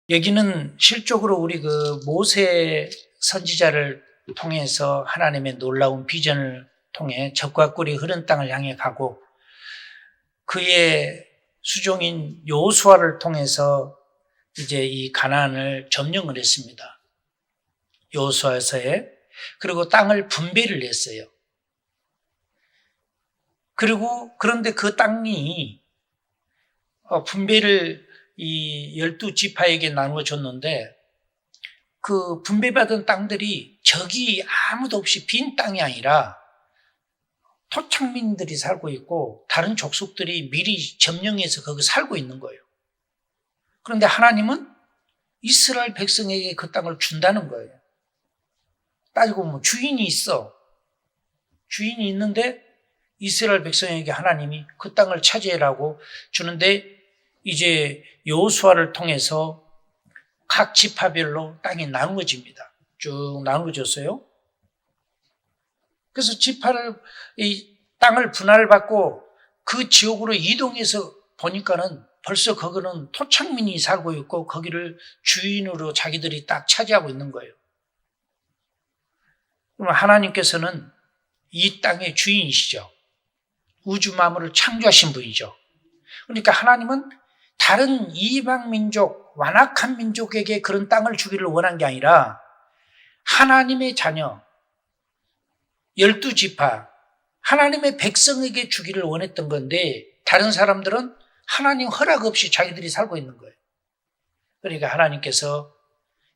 여기는 실적으로 우리 모세 선지자를 통해서 하나님의 놀라운 비전을 통해 적과 꿀이 흐른 땅을 향해 가고 그의 수종인 여호수아를 통해서 이제 이 가나안을 점령을 했습니다. 여호수아서에. 그리고 땅을 분배를 했어요. 그런데 그 땅이 분배를 이 12지파에게 나누어 줬는데 그 분배받은 땅들이 적이 아무도 없이 빈 땅이 아니라 토착민들이 살고 있고 다른 족속들이 미리 점령해서 거기 살고 있는 거예요. 그런데 하나님은 이스라엘 백성에게 그 땅을 준다는 거예요. 따지고 보면 주인이 있어. 주인이 있는데 이스라엘 백성에게 하나님이 그 땅을 차지하라고 주는데 이제 여호수아를 통해서 각 지파별로 땅이 나누어집니다. 쭉 나누어졌어요. 그래서 이 땅을 분할을 받고 그 지역으로 이동해서 보니까는 벌써 거기는 토착민이 살고 있고 거기를 주인으로 자기들이 딱 차지하고 있는 거예요. 그럼 하나님께서는 이 땅의 주인이시죠. 우주 만물을 창조하신 분이죠. 그러니까 하나님은 다른 이방 민족, 완악한 민족에게 그런 땅을 주기를 원한 게 아니라 하나님의 자녀, 12지파, 하나님의 백성에게 주기를 원했던 건데 다른 사람들은 하나님 허락 없이 자기들이 살고 있는 거예요. 그러니까 하나님께서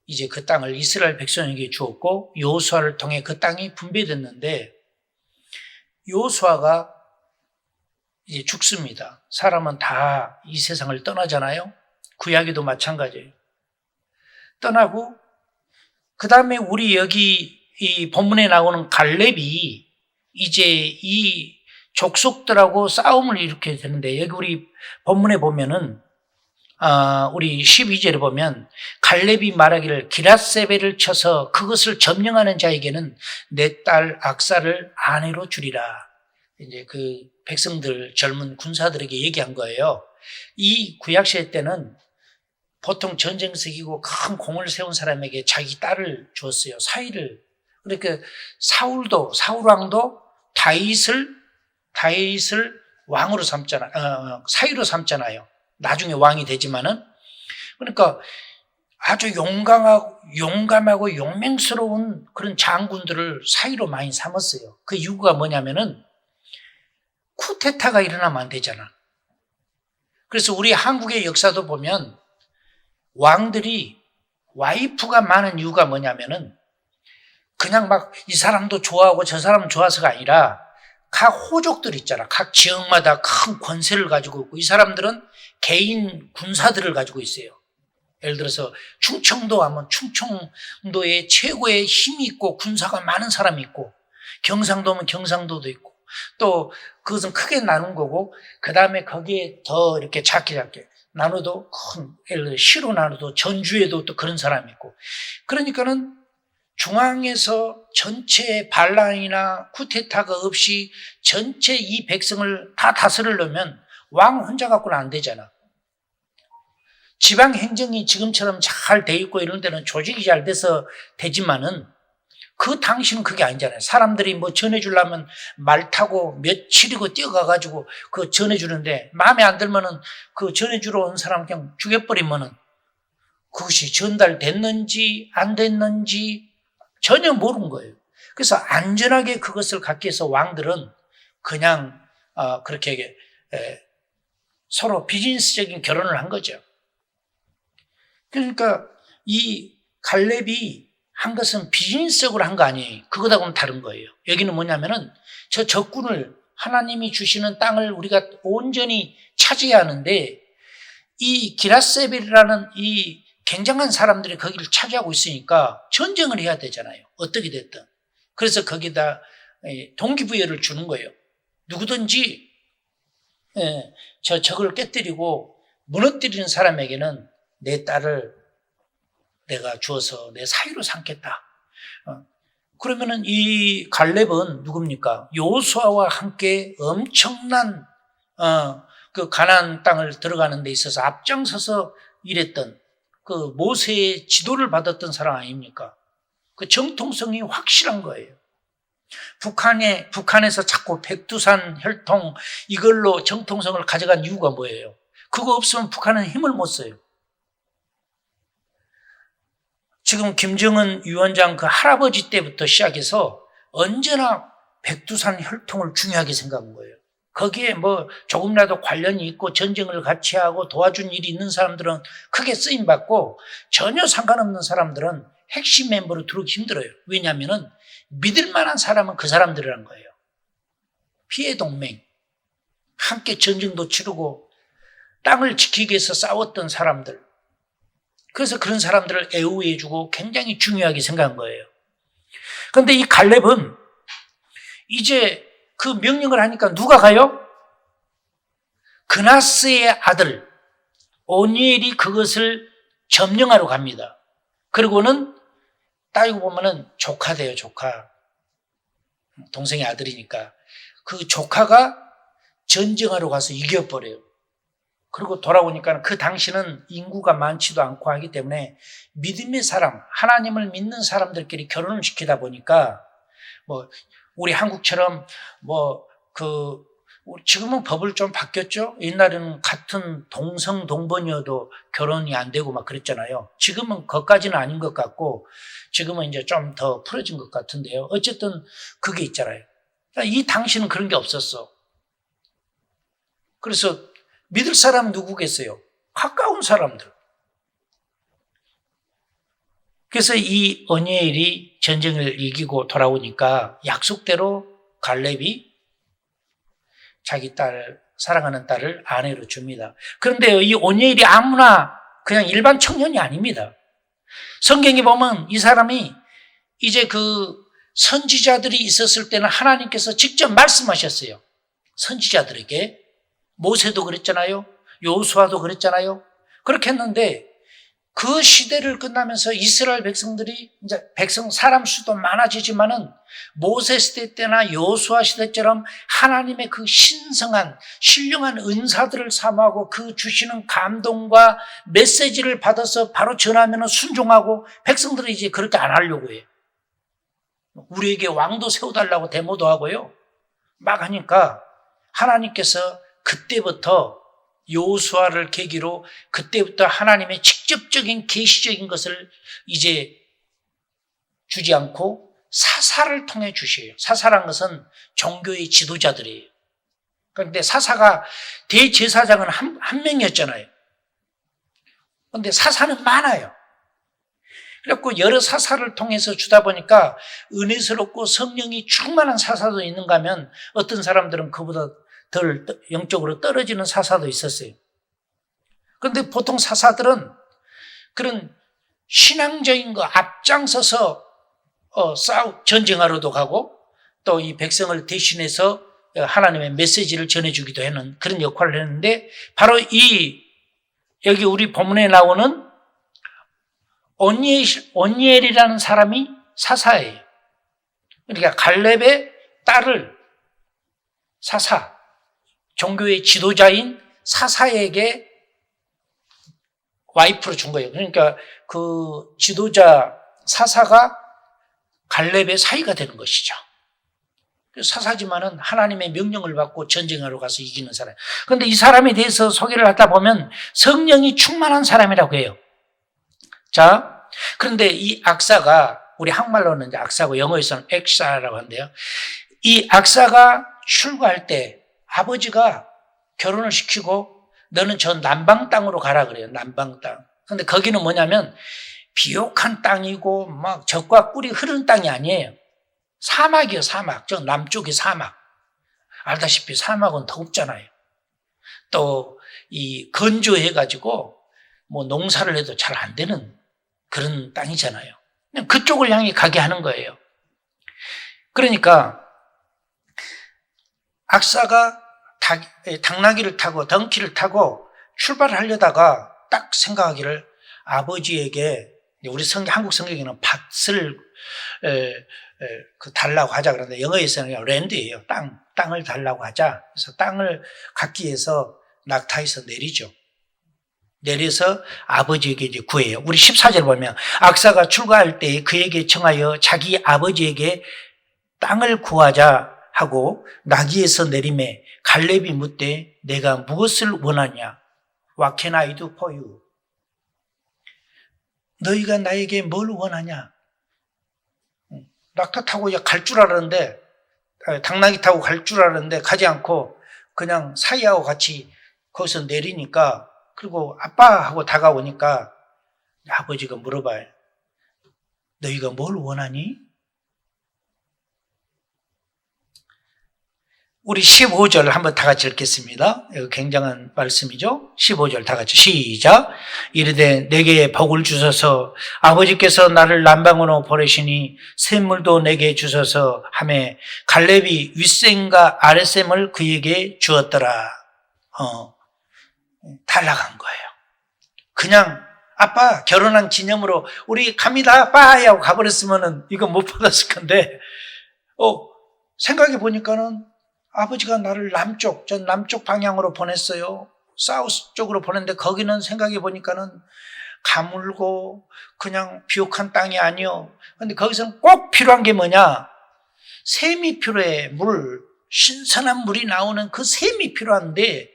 이제 그 땅을 이스라엘 백성에게 주었고 여호수아를 통해 그 땅이 분배됐는데 여호수아가 이제 죽습니다. 사람은 다 이 세상을 떠나잖아요. 구약에도 마찬가지예요. 떠나고 그 다음에 우리 여기 이 본문에 나오는 갈렙이 이제 이 족속들하고 싸움을 일으켜야 되는데 여기 우리 본문에 보면은 우리 12절에 보면 갈렙이 말하기를 기랏세벨을 쳐서 그것을 점령하는 자에게는 내 딸 악사를 아내로 주리라. 이제 그 백성들 젊은 군사들에게 얘기한 거예요. 이 구약시대 때는 보통 전쟁석이고 큰 공을 세운 사람에게 자기 딸을 주었어요. 사위를. 그러니까 사울왕도 다윗을 왕으로 사위로 삼잖아요. 나중에 왕이 되지만은. 그러니까 아주 용감하고 용맹스러운 그런 장군들을 사위로 많이 삼았어요. 그 이유가 뭐냐면은 쿠데타가 일어나면 안 되잖아. 그래서 우리 한국의 역사도 보면 왕들이 와이프가 많은 이유가 뭐냐면은 그냥 막 이 사람도 좋아하고 저 사람 좋아서가 아니라 각 호족들 있잖아. 각 지역마다 큰 권세를 가지고 있고 이 사람들은 개인 군사들을 가지고 있어요. 예를 들어서 충청도 하면 충청도에 최고의 힘이 있고 군사가 많은 사람이 있고 경상도면 경상도도 있고 또 그것은 크게 나눈 거고 그 다음에 거기에 더 이렇게 작게 나눠도 예를 들어 시로 나눠도 전주에도 또 그런 사람이 있고 그러니까는 중앙에서 전체 반란이나 쿠데타가 없이 전체 이 백성을 다 다스리려면 왕 혼자 갖고는 안 되잖아. 지방 행정이 지금처럼 잘 돼 있고 이런 데는 조직이 잘 돼서 되지만은 그 당시는 그게 아니잖아요. 사람들이 뭐 전해주려면 말 타고 며칠이고 뛰어가가지고 그 전해주는데 마음에 안 들면은 그 전해주러 온 사람 그냥 죽여버리면은 그것이 전달됐는지 안 됐는지 전혀 모르는 거예요. 그래서 안전하게 그것을 갖기 위해서 왕들은 그냥 그렇게 서로 비즈니스적인 결혼을 한 거죠. 그러니까 이 갈렙이 한 것은 비즈니스적으로 한 거 아니에요. 그거하고는 다른 거예요. 여기는 뭐냐면은 저 적군을 하나님이 주시는 땅을 우리가 온전히 차지해야 하는데 이 기랏세벨이라는 이 굉장한 사람들이 거기를 차지하고 있으니까 전쟁을 해야 되잖아요. 어떻게 됐든. 그래서 거기다 동기부여를 주는 거예요. 누구든지 저 적을 깨뜨리고 무너뜨리는 사람에게는 내 딸을 내가 주어서 내 사위로 삼겠다. 그러면은 이 갈렙은 누굽니까? 여호수아와 함께 엄청난 그 가나안 땅을 들어가는 데 있어서 앞장서서 일했던 그 모세의 지도를 받았던 사람 아닙니까? 그 정통성이 확실한 거예요. 북한에서 자꾸 백두산 혈통 이걸로 정통성을 가져간 이유가 뭐예요? 그거 없으면 북한은 힘을 못 써요. 지금 김정은 위원장 그 할아버지 때부터 시작해서 언제나 백두산 혈통을 중요하게 생각한 거예요. 거기에 뭐 조금이라도 관련이 있고 전쟁을 같이 하고 도와준 일이 있는 사람들은 크게 쓰임받고 전혀 상관없는 사람들은 핵심 멤버로 들어오기 힘들어요. 왜냐하면 믿을 만한 사람은 그 사람들이란 거예요. 피해 동맹, 함께 전쟁도 치르고 땅을 지키기 위해서 싸웠던 사람들. 그래서 그런 사람들을 애우해주고 굉장히 중요하게 생각한 거예요. 그런데 이 갈렙은 이제 그 명령을 하니까 누가 가요? 그나스의 아들 오니엘이 그것을 점령하러 갑니다. 그리고는 따지고 보면은 조카 돼요, 조카. 동생의 아들이니까. 그 조카가 전쟁하러 가서 이겨버려요. 그리고 돌아오니까 그 당시는 인구가 많지도 않고 하기 때문에 믿음의 사람, 하나님을 믿는 사람들끼리 결혼을 시키다 보니까 뭐 우리 한국처럼 지금은 법을 좀 바뀌었죠. 옛날에는 같은 동성 동번이어도 결혼이 안 되고 막 그랬잖아요. 지금은 그것까지는 아닌 것 같고 지금은 이제 좀 더 풀어진 것 같은데요. 어쨌든 그게 있잖아요. 이 당시는 그런 게 없었어. 그래서 믿을 사람은 누구겠어요? 가까운 사람들. 그래서 이 오니엘이 전쟁을 이기고 돌아오니까 약속대로 갈렙이 자기 사랑하는 딸을 아내로 줍니다. 그런데 이 오니엘이 아무나 그냥 일반 청년이 아닙니다. 성경에 보면 이 사람이 이제 그 선지자들이 있었을 때는 하나님께서 직접 말씀하셨어요. 선지자들에게. 모세도 그랬잖아요. 여호수아도 그랬잖아요. 그렇게 했는데 그 시대를 끝나면서 이스라엘 백성들이 이제 사람 수도 많아지지만은 모세 시대 때나 여호수아 시대처럼 하나님의 그 신성한 신령한 은사들을 사모하고 그 주시는 감동과 메시지를 받아서 바로 전하면 순종하고 백성들이 이제 그렇게 안 하려고 해요. 우리에게 왕도 세워달라고 데모도 하고요. 막 하니까 하나님께서 그때부터 여호수아를 계기로 그때부터 하나님의 직접적인 계시적인 것을 이제 주지 않고 사사를 통해 주셔요. 사사란 것은 종교의 지도자들이에요. 그런데 사사가 대제사장은 한 명이었잖아요. 그런데 사사는 많아요. 그래갖고 여러 사사를 통해서 주다 보니까 은혜스럽고 성령이 충만한 사사도 있는가 하면 어떤 사람들은 그보다 덜 영적으로 떨어지는 사사도 있었어요. 그런데 보통 사사들은 그런 신앙적인 거 앞장서서 전쟁하러도 가고 또 이 백성을 대신해서 하나님의 메시지를 전해주기도 하는 그런 역할을 했는데 바로 여기 우리 본문에 나오는 오니엘이라는 사람이 사사예요. 그러니까 갈렙의 딸을 종교의 지도자인 사사에게 와이프로 준 거예요. 그러니까 그 지도자 사사가 갈렙의 사위가 되는 것이죠. 사사지만은 하나님의 명령을 받고 전쟁하러 가서 이기는 사람. 그런데 이 사람에 대해서 소개를 하다 보면 성령이 충만한 사람이라고 해요. 자, 그런데 이 악사가 우리 한국말로는 이제 악사고 영어에서는 엑사라고 하는데요. 이 악사가 출가할 때 아버지가 결혼을 시키고 너는 저 남방 땅으로 가라 그래요. 남방 땅. 그런데 거기는 뭐냐면 비옥한 땅이고 막 젖과 꿀이 흐르는 땅이 아니에요. 사막이에요, 사막. 저 남쪽이 사막. 알다시피 사막은 덥잖아요. 또 이 건조해가지고 뭐 농사를 해도 잘 안 되는 그런 땅이잖아요. 그냥 그쪽을 향해 가게 하는 거예요. 그러니까 악사가 당나귀를 타고 덩키를 타고 출발을 하려다가 딱 생각하기를 아버지에게 우리 한국 성경에는 밭을 달라고 하자 그러는데 영어에서는 랜드예요. 땅을 달라고 하자. 그래서 땅을 갖기 위해서 낙타에서 내리죠. 내려서 아버지에게 이제 구해요. 우리 14절 보면 악사가 출가할 때 그에게 청하여 자기 아버지에게 땅을 구하자 하고 나귀에서 내림에 갈렙이 묻되 내가 무엇을 원하냐? What can I do for you? 너희가 나에게 뭘 원하냐? 낙타 타고 갈 줄 알았는데, 당나귀 타고 갈 줄 알았는데 가지 않고 그냥 사이하고 같이 거기서 내리니까, 그리고 아빠 하고 다가오니까 아버지가 물어봐요. 너희가 뭘 원하니? 우리 15절 한번 다 같이 읽겠습니다. 이거 굉장한 말씀이죠. 15절 다 같이 시작. 이르되 내게 복을 주소서 아버지께서 나를 남방으로 보내시니 샘물도 내게 주소서 하매 갈렙이 윗샘과 아랫샘을 그에게 주었더라. 달라간 거예요. 그냥 아빠 결혼한 기념으로 우리 갑니다 빠이 하고 가버렸으면 이거 못 받았을 건데 생각해 보니까는 아버지가 나를 전 남쪽 방향으로 보냈어요. 사우스 쪽으로 보냈는데 거기는 생각해 보니까는 가물고 그냥 비옥한 땅이 아니요. 근데 거기서는 꼭 필요한 게 뭐냐? 샘이 필요해. 신선한 물이 나오는 그 샘이 필요한데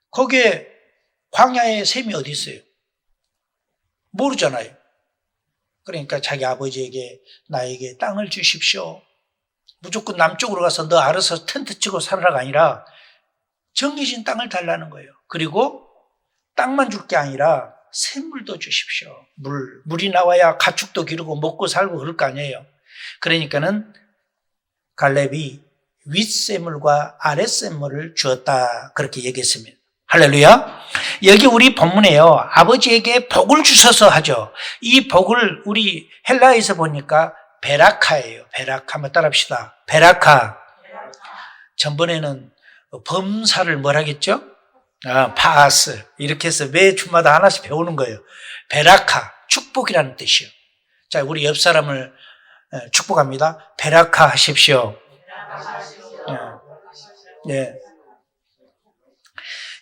거기에 광야에 샘이 어디 있어요? 모르잖아요. 그러니까 자기 아버지에게 나에게 땅을 주십시오. 무조건 남쪽으로 가서 너 알아서 텐트 치고 살아라가 아니라 정해진 땅을 달라는 거예요. 그리고 땅만 줄 게 아니라 샘물도 주십시오. 물이 나와야 가축도 기르고 먹고 살고 그럴 거 아니에요. 그러니까는 갈렙이 윗샘물과 아랫샘물을 주었다. 그렇게 얘기했습니다. 할렐루야. 여기 우리 본문에요. 아버지에게 복을 주셔서 하죠. 이 복을 우리 헬라에서 보니까 베라카예요. 베라카. 한번 따라합시다. 베라카. 전번에는 범사를 뭘 하겠죠? 파스. 이렇게 해서 매 주마다 하나씩 배우는 거예요. 베라카. 축복이라는 뜻이요. 자, 우리 옆 사람을 축복합니다. 베라카 하십시오. 네.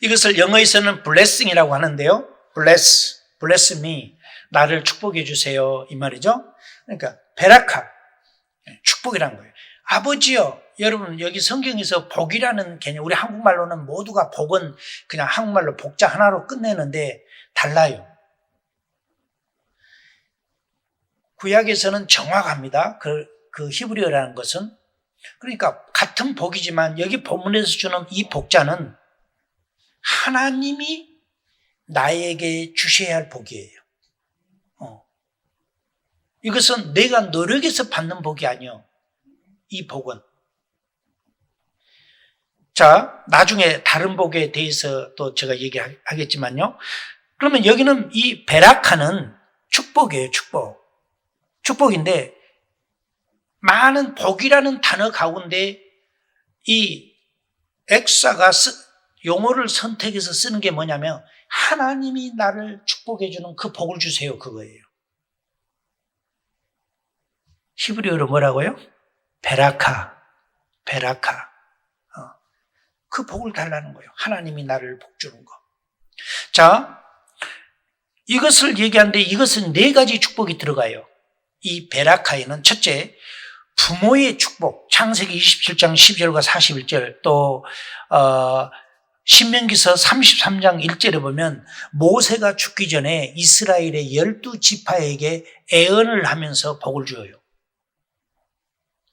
이것을 영어에서는 blessing이라고 하는데요. bless me. 나를 축복해 주세요. 이 말이죠. 그러니까 베라카, 축복이라는 거예요. 아버지요. 여러분 여기 성경에서 복이라는 개념, 우리 한국말로는 모두가 복은 그냥 한국말로 복자 하나로 끝내는데 달라요. 구약에서는 정확합니다. 그 히브리어라는 것은. 그러니까 같은 복이지만 여기 본문에서 주는 이 복자는 하나님이 나에게 주셔야 할 복이에요. 이것은 내가 노력해서 받는 복이 아니요. 이 복은. 자, 나중에 다른 복에 대해서 또 제가 얘기하겠지만요. 그러면 여기는 이 베라카는 축복이에요, 축복. 축복인데 많은 복이라는 단어 가운데 이 엑사가 용어를 선택해서 쓰는 게 뭐냐면 하나님이 나를 축복해 주는 그 복을 주세요, 그거예요. 히브리어로 뭐라고요? 베라카. 그 복을 달라는 거예요. 하나님이 나를 복 주는 거. 자, 이것을 얘기하는데 이것은 4가지 축복이 들어가요. 이 베라카에는 첫째, 부모의 축복. 창세기 27장 10절과 41절 또 신명기서 33장 1절에 보면 모세가 죽기 전에 이스라엘의 12지파에게 애언을 하면서 복을 주어요.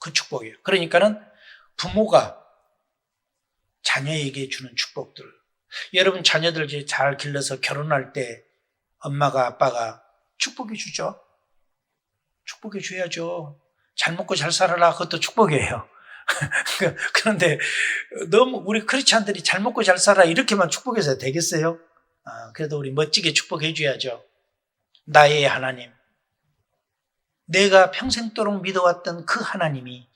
그 축복이에요. 그러니까는 부모가 자녀에게 주는 축복들. 여러분 자녀들 이제 잘 길러서 결혼할 때 엄마가 아빠가 축복해 주죠. 축복해 줘야죠. 잘 먹고 잘 살아라. 그것도 축복이에요. 그런데 너무 우리 크리스찬들이 잘 먹고 잘 살아 이렇게만 축복해서 되겠어요? 그래도 우리 멋지게 축복해 줘야죠. 나의 하나님. 내가 평생도록 믿어왔던 그 하나님이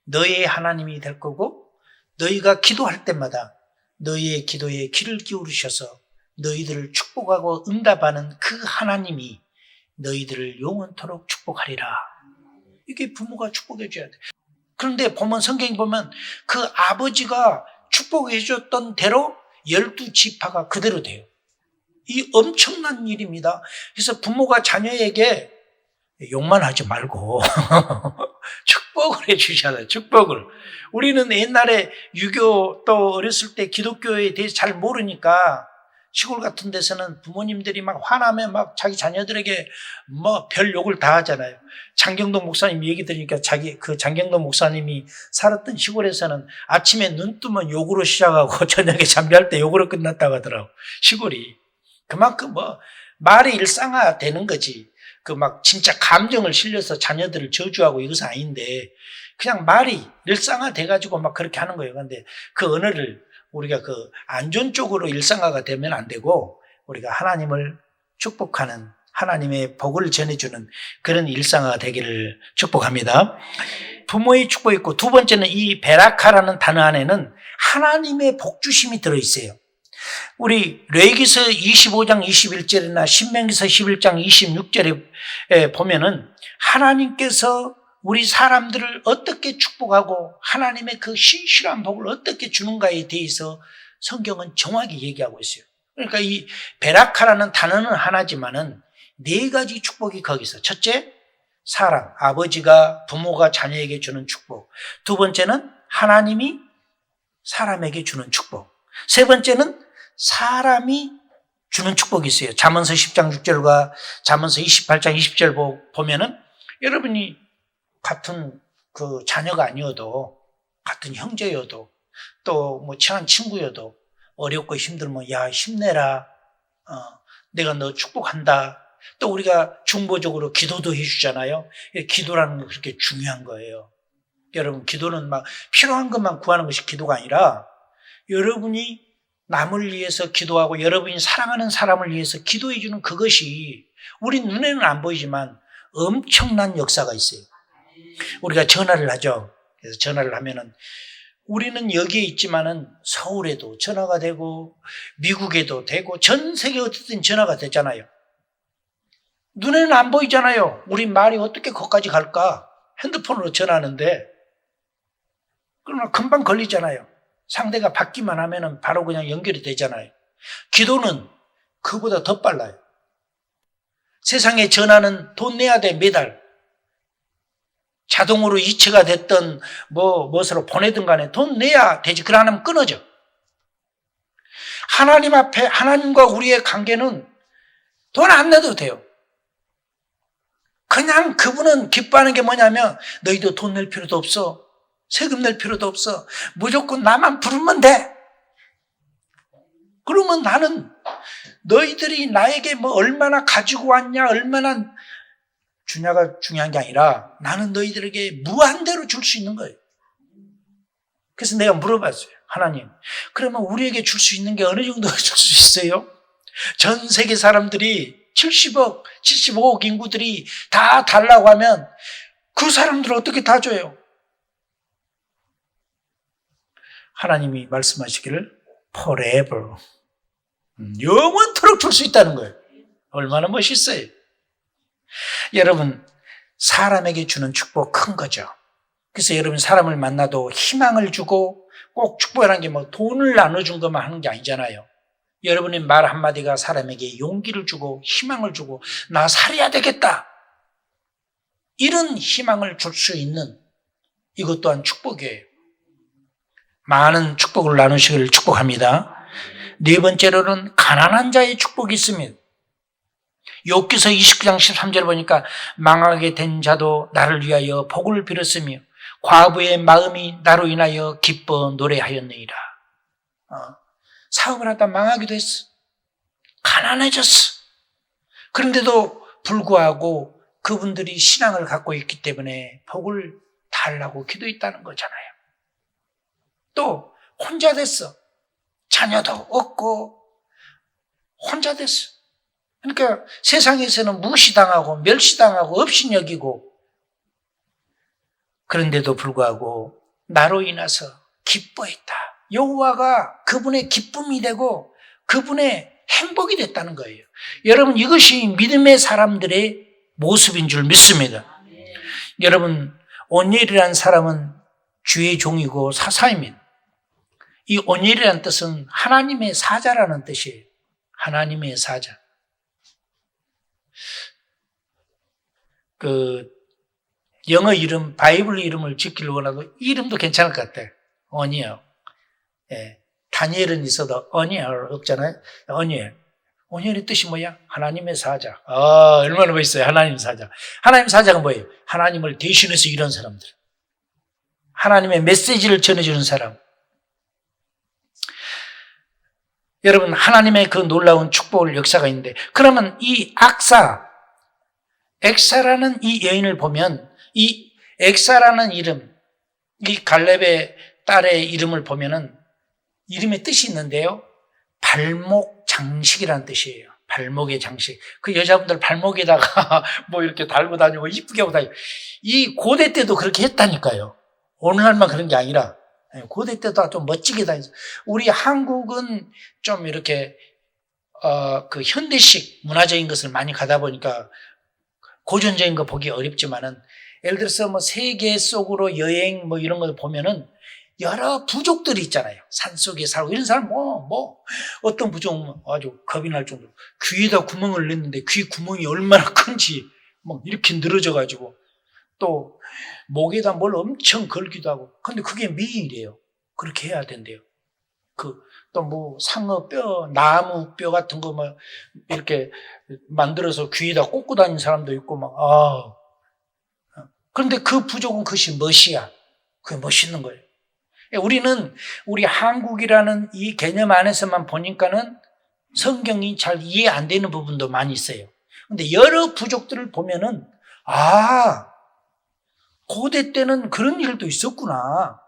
너의 하나님이 될 거고 너희가 기도할 때마다 너희의 기도에 귀를 기울이셔서 너희들을 축복하고 응답하는 그 하나님이 너희들을 영원토록 축복하리라. 이게 부모가 축복해 줘야 돼. 그런데 보면 성경에 보면 그 아버지가 축복해 줬던 대로 12지파가 그대로 돼요. 이 엄청난 일입니다. 그래서 부모가 자녀에게 욕만 하지 말고 축복을 해주셔야 돼요. 축복을. 우리는 옛날에 유교 또 어렸을 때 기독교에 대해서 잘 모르니까 시골 같은 데서는 부모님들이 막 화나면 막 자기 자녀들에게 뭐 별 욕을 다 하잖아요. 장경동 목사님 얘기 들으니까 그 장경동 목사님이 살았던 시골에서는 아침에 눈 뜨면 욕으로 시작하고 저녁에 잠잘 때 욕으로 끝났다고 하더라고. 시골이. 그만큼 뭐 말이 일상화 되는 거지. 그 막 진짜 감정을 실려서 자녀들을 저주하고 이것은 아닌데 그냥 말이 일상화 돼가지고 막 그렇게 하는 거예요. 그런데 그 언어를 우리가 그 안 좋은 쪽으로 일상화가 되면 안 되고 우리가 하나님을 축복하는 하나님의 복을 전해주는 그런 일상화가 되기를 축복합니다. 부모의 축복이 있고 두 번째는 이 베라카라는 단어 안에는 하나님의 복주심이 들어있어요. 우리 레위기서 25장 21절이나 신명기서 11장 26절에 보면은 하나님께서 우리 사람들을 어떻게 축복하고 하나님의 그 신실한 복을 어떻게 주는가에 대해서 성경은 정확히 얘기하고 있어요. 그러니까 이 베라카라는 단어는 하나지만은 네 가지 축복이 거기서. 첫째, 사랑, 아버지가 부모가 자녀에게 주는 축복. 두 번째는 하나님이 사람에게 주는 축복. 세 번째는 사람이 주는 축복이 있어요. 잠언서 10장 6절과 잠언서 28장 20절 보면은 여러분이 같은 그 자녀가 아니어도 같은 형제여도 또 뭐 친한 친구여도 어렵고 힘들면 야 힘내라. 내가 너 축복한다. 또 우리가 중보적으로 기도도 해주잖아요. 기도라는 게 그렇게 중요한 거예요. 여러분 기도는 막 필요한 것만 구하는 것이 기도가 아니라 여러분이 남을 위해서 기도하고 여러분이 사랑하는 사람을 위해서 기도해 주는 그것이 우리 눈에는 안 보이지만 엄청난 역사가 있어요. 우리가 전화를 하죠. 그래서 전화를 하면은 우리는 여기에 있지만은 서울에도 전화가 되고 미국에도 되고 전 세계 어디든 전화가 되잖아요. 눈에는 안 보이잖아요. 우리 말이 어떻게 거기까지 갈까? 핸드폰으로 전화하는데 그러나 금방 걸리잖아요. 상대가 받기만 하면은 바로 그냥 연결이 되잖아요. 기도는 그보다 더 빨라요. 세상에 전화는 돈 내야 돼, 매달. 자동으로 이체가 됐던 무엇으로 보내든 간에 돈 내야 되지. 그러나 하면 끊어져. 하나님 앞에 하나님과 우리의 관계는 돈 안 내도 돼요. 그냥 그분은 기뻐하는 게 뭐냐면 너희도 돈 낼 필요도 없어. 세금 낼 필요도 없어. 무조건 나만 부르면 돼. 그러면 나는 너희들이 나에게 뭐 얼마나 가지고 왔냐, 얼마나 주냐가 중요한 게 아니라 나는 너희들에게 무한대로 줄 수 있는 거예요. 그래서 내가 물어봤어요. 하나님, 그러면 우리에게 줄 수 있는 게 어느 정도 줄 수 있어요? 전 세계 사람들이 70억, 75억 인구들이 다 달라고 하면 그 사람들을 어떻게 다 줘요? 하나님이 말씀하시기를 forever, 영원토록 줄 수 있다는 거예요. 얼마나 멋있어요. 여러분, 사람에게 주는 축복 큰 거죠. 그래서 여러분 사람을 만나도 희망을 주고 꼭 축복이라는 게 뭐 돈을 나눠준 것만 하는 게 아니잖아요. 여러분의 말 한마디가 사람에게 용기를 주고 희망을 주고 나 살아야 되겠다. 이런 희망을 줄 수 있는 이것 또한 축복이에요. 많은 축복을 나누시기를 축복합니다. 네 번째로는 가난한 자의 축복이 있습니다. 욥기서 29장 13절 보니까 망하게 된 자도 나를 위하여 복을 빌었으며 과부의 마음이 나로 인하여 기뻐 노래하였느니라. 사업을 하다 망하기도 했어. 가난해졌어. 그런데도 불구하고 그분들이 신앙을 갖고 있기 때문에 복을 달라고 기도했다는 거잖아요. 또 혼자 됐어. 자녀도 없고 혼자 됐어. 그러니까 세상에서는 무시당하고 멸시당하고 업신여기고 그런데도 불구하고 나로 인해서 기뻐했다. 여호와가 그분의 기쁨이 되고 그분의 행복이 됐다는 거예요. 여러분 이것이 믿음의 사람들의 모습인 줄 믿습니다. 여러분 온니엘이라는 사람은 주의 종이고 사사입니다. 이 온니엘이라는 뜻은 하나님의 사자라는 뜻이에요. 하나님의 사자. 영어 이름, 바이블 이름을 짓기를 원하도 이름도 괜찮을 것 같아. 어니엘. 예. 다니엘은 있어도 어니엘 없잖아요. 어니엘. 어니엘의 뜻이 뭐야? 하나님의 사자. 얼마나 멋있어요. 하나님 사자. 하나님 사자가 뭐예요? 하나님을 대신해서 이런 사람들. 하나님의 메시지를 전해주는 사람. 여러분, 하나님의 그 놀라운 축복을 역사가 있는데, 그러면 이 엑사라는 이 여인을 보면, 이 엑사라는 이름, 이 갈렙의 딸의 이름을 보면은 이름의 뜻이 있는데요. 발목 장식이라는 뜻이에요. 발목의 장식. 그 여자분들 발목에다가 뭐 이렇게 달고 다니고 이쁘게 하고 다니고. 이 고대 때도 그렇게 했다니까요. 오늘날만 그런 게 아니라 고대 때도 좀 멋지게 다니죠. 우리 한국은 좀 이렇게 그 현대식 문화적인 것을 많이 가다 보니까 고전적인 거 보기 어렵지만은, 예를 들어서 뭐 세계 속으로 여행 뭐 이런 거 보면은 여러 부족들이 있잖아요. 산속에 살고 이런 사람 어떤 부족은 아주 겁이 날 정도로 귀에다 구멍을 냈는데 귀 구멍이 얼마나 큰지 뭐 이렇게 늘어져 가지고, 또 목에다 뭘 엄청 걸기도 하고. 근데 그게 미인이래요. 그렇게 해야 된대요. 또 뭐 상어 뼈, 나무 뼈 같은 거 막 이렇게 만들어서 귀에다 꽂고 다니는 사람도 있고 막. 그런데 그 부족은 그것이 멋이야. 그게 멋있는 거예요. 우리는 우리 한국이라는 이 개념 안에서만 보니까는 성경이 잘 이해 안 되는 부분도 많이 있어요. 근데 여러 부족들을 보면은 고대 때는 그런 일도 있었구나.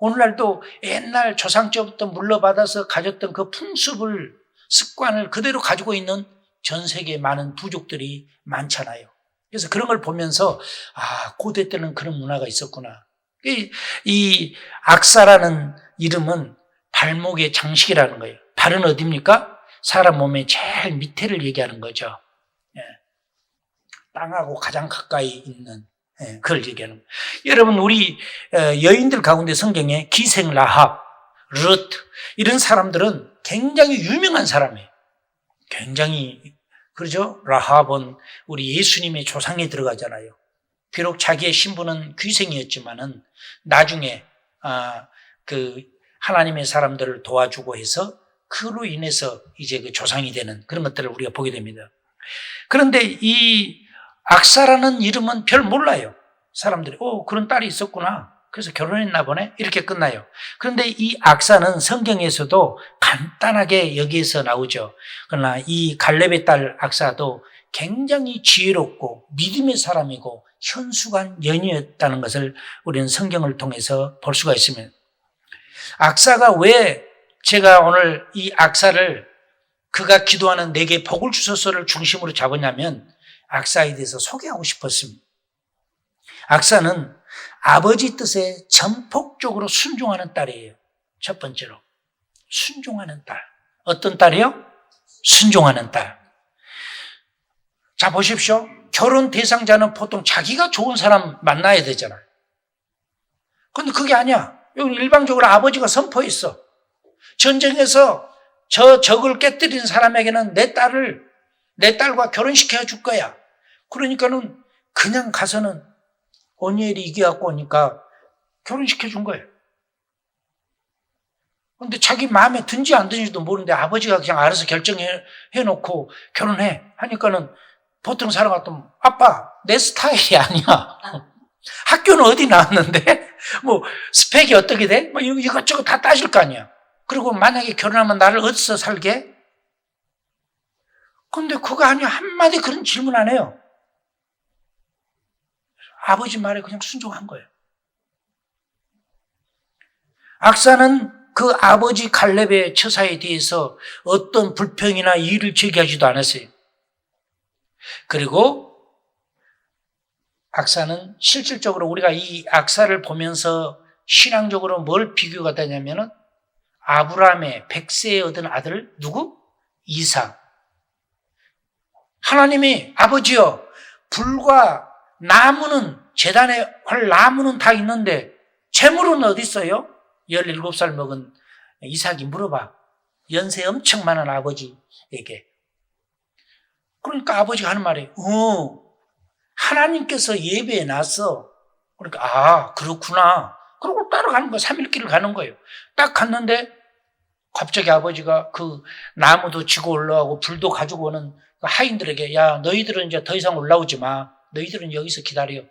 오늘날도 옛날 조상적부터 물려받아서 가졌던 그 풍습을, 습관을 그대로 가지고 있는 전 세계에 많은 부족들이 많잖아요. 그래서 그런 걸 보면서 고대 때는 그런 문화가 있었구나. 이 악사라는 이름은 발목의 장식이라는 거예요. 발은 어디입니까? 사람 몸의 제일 밑에를 얘기하는 거죠. 땅하고 가장 가까이 있는, 그걸 얘기하는 거예요. 여러분, 우리 여인들 가운데 성경에 기생 라합, 룻 이런 사람들은 굉장히 유명한 사람이에요. 굉장히, 그러죠? 라합은 우리 예수님의 조상에 들어가잖아요. 비록 자기의 신분은 귀생이었지만은 나중에 그 하나님의 사람들을 도와주고 해서 그로 인해서 이제 그 조상이 되는 그런 것들을 우리가 보게 됩니다. 그런데 이 악사라는 이름은 별 몰라요. 사람들이 그런 딸이 있었구나. 그래서 결혼했나 보네. 이렇게 끝나요. 그런데 이 악사는 성경에서도 간단하게 여기에서 나오죠. 그러나 이 갈렙의 딸 악사도 굉장히 지혜롭고 믿음의 사람이고 현숙한 여인이었다는 것을 우리는 성경을 통해서 볼 수가 있습니다. 악사가 왜, 제가 오늘 이 악사를 그가 기도하는 내게 복을 주소서를 중심으로 잡았냐면 악사에 대해서 소개하고 싶었습니다. 악사는 아버지 뜻에 전폭적으로 순종하는 딸이에요. 첫 번째로 순종하는 딸. 어떤 딸이요? 순종하는 딸. 자, 보십시오. 결혼 대상자는 보통 자기가 좋은 사람 만나야 되잖아요. 그런데 그게 아니야. 여기 일방적으로 아버지가 선포했어. 전쟁에서 저 적을 깨뜨린 사람에게는 내 딸과 결혼시켜 줄 거야. 그러니까는 그냥 가서는 오니엘이 이겨갖고 오니까 결혼시켜 준 거예요. 그런데 자기 마음에 든지 안 든지도 모르는데 아버지가 그냥 알아서 결정해놓고 결혼해 하니까는 보통 사람 같으면 아빠 내 스타일이 아니야. 학교는 어디 나왔는데 뭐 스펙이 어떻게 돼? 뭐 이것저것 다 따질 거 아니야. 그리고 만약에 결혼하면 나를 어디서 살게? 근데 그거 아니야. 한마디 그런 질문 안 해요. 아버지 말에 그냥 순종한 거예요. 악사는 그 아버지 갈렙의 처사에 대해서 어떤 불평이나 이의를 제기하지도 않았어요. 그리고 악사는 실질적으로 우리가 이 악사를 보면서 신앙적으로 뭘 비교가 되냐면은 아브라함의 100세에 얻은 아들 누구? 이삭. 하나님이 아버지여 불과 나무는 제단에 할 나무는 다 있는데 재물은 어디 있어요? 17살 먹은 이삭이 물어봐. 연세 엄청 많은 아버지에게. 그러니까 아버지가 하는 말이 하나님께서 예배해 놨어. 그러니까 그렇구나. 그러고 따라가는 거예요. 3일길을 가는 거예요. 딱 갔는데 갑자기 아버지가 그 나무도 지고 올라가고 불도 가지고 오는 그 하인들에게, 야, 너희들은 이제 더 이상 올라오지 마. 너희들은 여기서 기다려.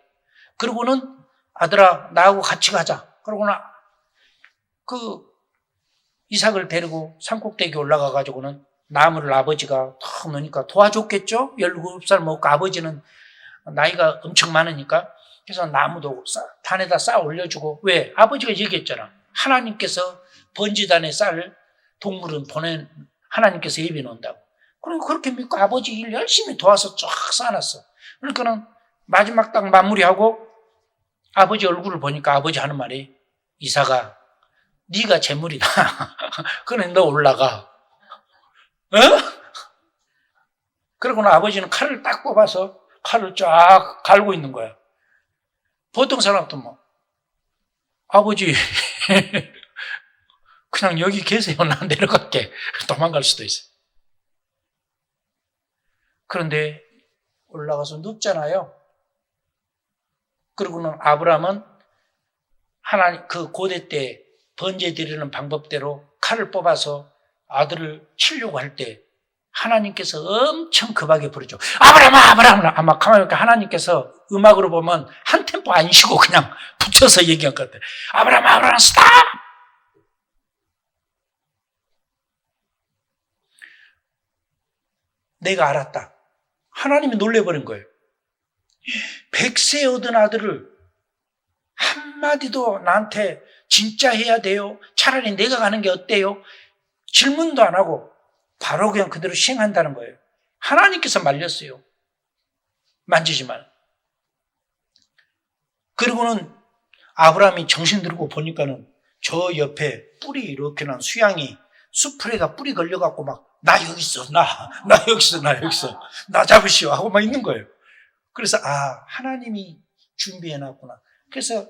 그러고는 아들아, 나하고 같이 가자. 그러고는 그 이삭을 데리고 산꼭대기 올라가 가지고는 나무를 아버지가 턱 놓으니까 도와줬겠죠? 17살 먹고 아버지는 나이가 엄청 많으니까. 그래서 나무도 단에다 쌓아 올려주고. 왜? 아버지가 얘기했잖아. 하나님께서 번제단에 쌀 동물은 하나님께서 예배 놓는다고. 그리고 그렇게 믿고 아버지 일 열심히 도와서 쫙 쌓아놨어. 그러니까는 마지막 딱 마무리하고 아버지 얼굴을 보니까 아버지 하는 말이, 이삭아, 네가 재물이다. 그래, 너 올라가. 그러고는 아버지는 칼을 딱 뽑아서 칼을 쫙 갈고 있는 거야. 보통 사람도 아버지 그냥 여기 계세요. 나 내려갈게. 도망갈 수도 있어요. 그런데 올라가서 눕잖아요. 그러고는 아브라함은 하나님 그 고대 때 번제 드리는 방법대로 칼을 뽑아서 아들을 치려고 할 때 하나님께서 엄청 급하게 부르죠. 아브라함아. 아마 가만히 보니까 하나님께서 음악으로 보면 한 템포 안 쉬고 그냥 붙여서 얘기한 것 같아요. 아브라함 스탑! 내가 알았다. 하나님이 놀래버린 거예요. 100세 얻은 아들을 한마디도 나한테 진짜 해야 돼요? 차라리 내가 가는 게 어때요? 질문도 안 하고 바로 그냥 그대로 시행한다는 거예요. 하나님께서 말렸어요. 만지지 말. 그리고는 아브라함이 정신 들고 보니까는 저 옆에 뿔이 이렇게 난 수양이 수풀에가 뿔이 걸려갖고 막 나 여기 있어. 나 여기 있어. 나 잡으시오. 하고 막 있는 거예요. 그래서 하나님이 준비해놨구나. 그래서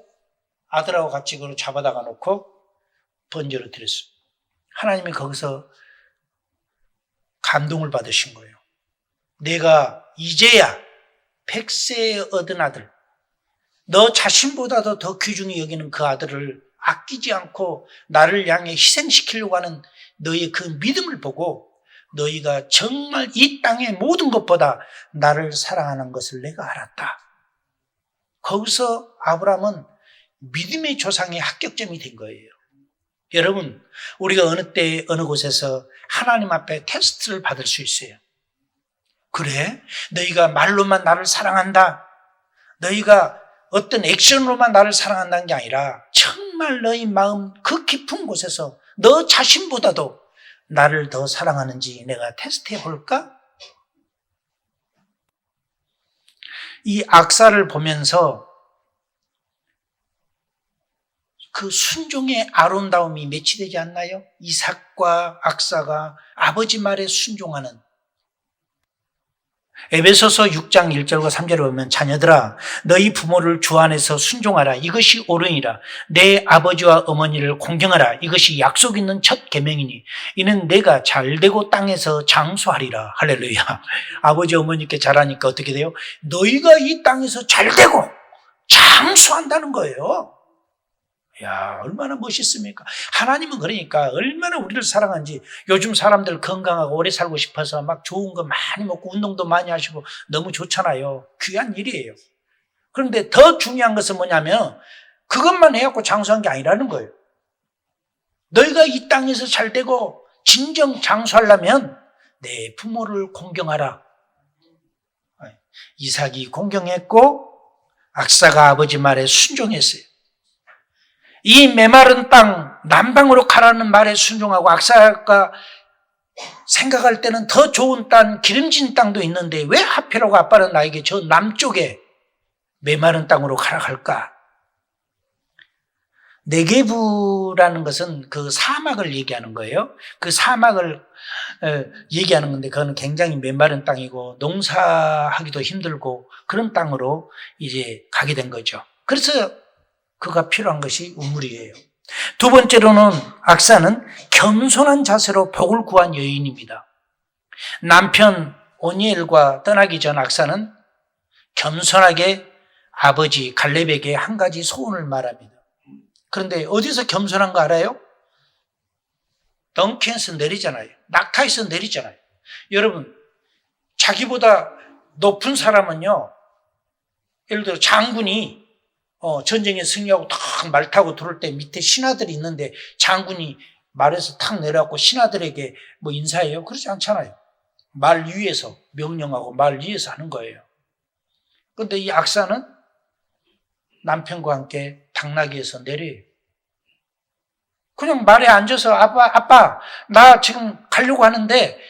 아들하고 같이 그걸 잡아다가 놓고 번제를 드렸어요. 하나님이 거기서 감동을 받으신 거예요. 내가 이제야 100세에 얻은 아들, 너 자신보다도 더 귀중히 여기는 그 아들을 아끼지 않고 나를 향해 희생시키려고 하는 너의 그 믿음을 보고 너희가 정말 이 땅의 모든 것보다 나를 사랑하는 것을 내가 알았다. 거기서 아브라함은 믿음의 조상의 합격점이 된 거예요. 여러분, 우리가 어느 때 어느 곳에서 하나님 앞에 테스트를 받을 수 있어요. 그래? 너희가 말로만 나를 사랑한다. 너희가 어떤 액션으로만 나를 사랑한다는 게 아니라 정말 너희 마음 그 깊은 곳에서 너 자신보다도 나를 더 사랑하는지 내가 테스트해 볼까? 이 악사를 보면서 그 순종의 아름다움이 매치되지 않나요? 이삭과 악사가 아버지 말에 순종하는. 에베소서 6장 1절과 3절에 보면 자녀들아 너희 부모를 주 안에서 순종하라. 이것이 옳으니라. 내 아버지와 어머니를 공경하라. 이것이 약속 있는 첫 계명이니 이는 내가 잘되고 땅에서 장수하리라. 할렐루야. 아버지 어머니께 잘하니까 어떻게 돼요? 너희가 이 땅에서 잘되고 장수한다는 거예요. 야, 얼마나 멋있습니까? 하나님은 그러니까 얼마나 우리를 사랑한지. 요즘 사람들 건강하고 오래 살고 싶어서 막 좋은 거 많이 먹고 운동도 많이 하시고 너무 좋잖아요. 귀한 일이에요. 그런데 더 중요한 것은 뭐냐면 그것만 해갖고 장수한 게 아니라는 거예요. 너희가 이 땅에서 잘 되고 진정 장수하려면 내 부모를 공경하라. 이삭이 공경했고 악사가 아버지 말에 순종했어요. 이 메마른 땅 남방으로 가라는 말에 순종하고 악사가 생각할 때는 더 좋은 땅 기름진 땅도 있는데 왜 하필하고 아빠는 나에게 저 남쪽에 메마른 땅으로 가라 할까? 네게브라는 것은 그 사막을 얘기하는 거예요. 그 사막을 얘기하는 건데 그거는 굉장히 메마른 땅이고 농사하기도 힘들고 그런 땅으로 이제 가게 된 거죠. 그래서 그가 필요한 것이 우물이에요. 두 번째로는 악사는 겸손한 자세로 복을 구한 여인입니다. 남편 오니엘과 떠나기 전 악사는 겸손하게 아버지 갈렙에게 한 가지 소원을 말합니다. 그런데 어디서 겸손한 거 알아요? 덩키에서 내리잖아요. 낙타에서 내리잖아요. 여러분, 자기보다 높은 사람은요, 예를 들어 장군이 전쟁에 승리하고 탁 말 타고 들어올 때 밑에 신하들이 있는데 장군이 말에서 탁 내려갖고 신하들에게 뭐 인사해요? 그렇지 않잖아요. 말 위에서 명령하고 말 위에서 하는 거예요. 그런데 이 악사는 남편과 함께 당나귀에서 내려요. 그냥 말에 앉아서 아빠 나 지금 가려고 하는데